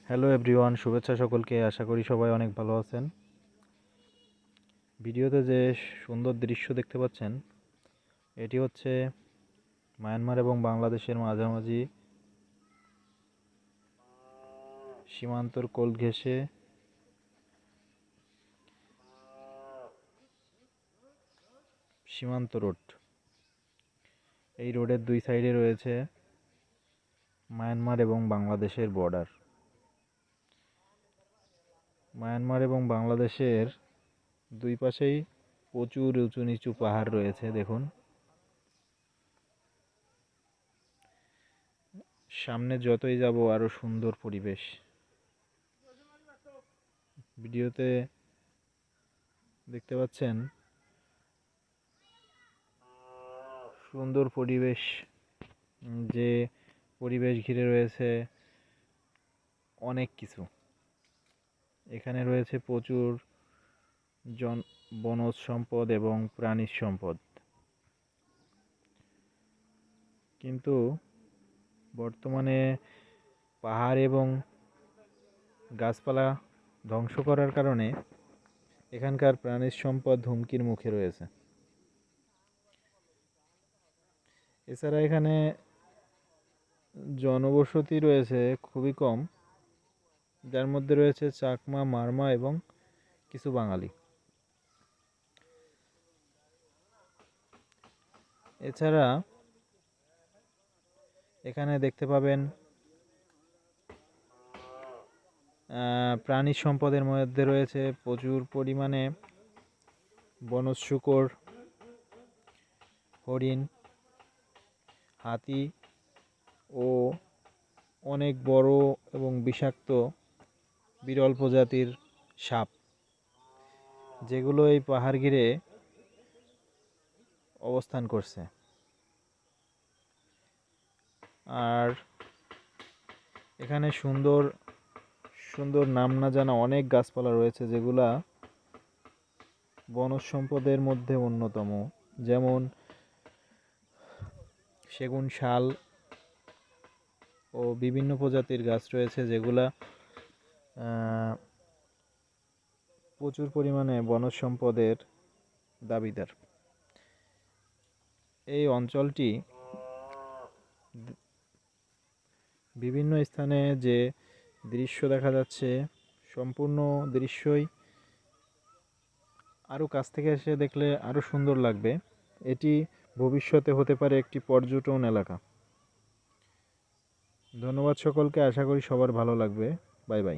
Hello everyone, শুভেচ্ছা সকলকে। আশা করি সবাই অনেক ভালো আছেন। ভিডিওতে যে সুন্দর দৃশ্য দেখতে পাচ্ছেন, এটি হচ্ছে মায়ানমার এবং বাংলাদেশের মাঝামাঝি সীমান্তর কোল ঘেঁষে সীমান্ত রোড। এই রোডের দুই সাইডে রয়েছে মায়ানমার এবং বাংলাদেশের বর্ডার। মায়ানমার এবং বাংলাদেশের দুই পাশেই প্রচুর উঁচু নিচু পাহাড় রয়েছে। দেখুন, সামনে যতই যাব আরো সুন্দর পরিবেশ। ভিডিওতে দেখতে পাচ্ছেন সুন্দর পরিবেশ, যে পরিবেশ ঘিরে রয়েছে অনেক কিছু। এখানে রয়েছে প্রচুর বনজ সম্পদ এবং প্রাণীজ সম্পদ, কিন্তু বর্তমানে পাহাড় এবং গাছপালা ধ্বংস করার কারণে এখানকার প্রাণীজ সম্পদ হুমকির মুখে রয়েছে। এছাড়া এখানে জনবসতি রয়েছে খুবই কম, যার মধ্যে রয়েছে চাকমা, মারমা এবং কিছু বাঙালি। এছাড়া এখানে দেখতে পাবেন প্রাণী সম্পদের মধ্যে রয়েছে প্রচুর পরিমাণে বনজ শূকর, হরিণ, হাতি ও অনেক বড় এবং বিষাক্ত বিরল প্রজাতির সাপ, যেগুলো এই পাহাড় ঘিরে অবস্থান করছে। আর এখানে সুন্দর সুন্দর নাম না জানা অনেক গাছপালা রয়েছে, যেগুলা বনজ সম্পদের মধ্যে অন্যতম, যেমন সেগুন, শাল ও বিভিন্ন প্রজাতির গাছ রয়েছে, যেগুলা প্রচুর পরিমাণে বনজ সম্পদের দাবিদার। এই অঞ্চলটি বিভিন্ন স্থানে যে দৃশ্য দেখা যাচ্ছে, সম্পূর্ণ দৃশ্যই আরও কাছ থেকে এসে দেখলে আরও সুন্দর লাগবে। এটি ভবিষ্যতে হতে পারে একটি পর্যটন এলাকা। ধন্যবাদ সকলকে, আশা করি সবার ভালো লাগবে। Bye bye.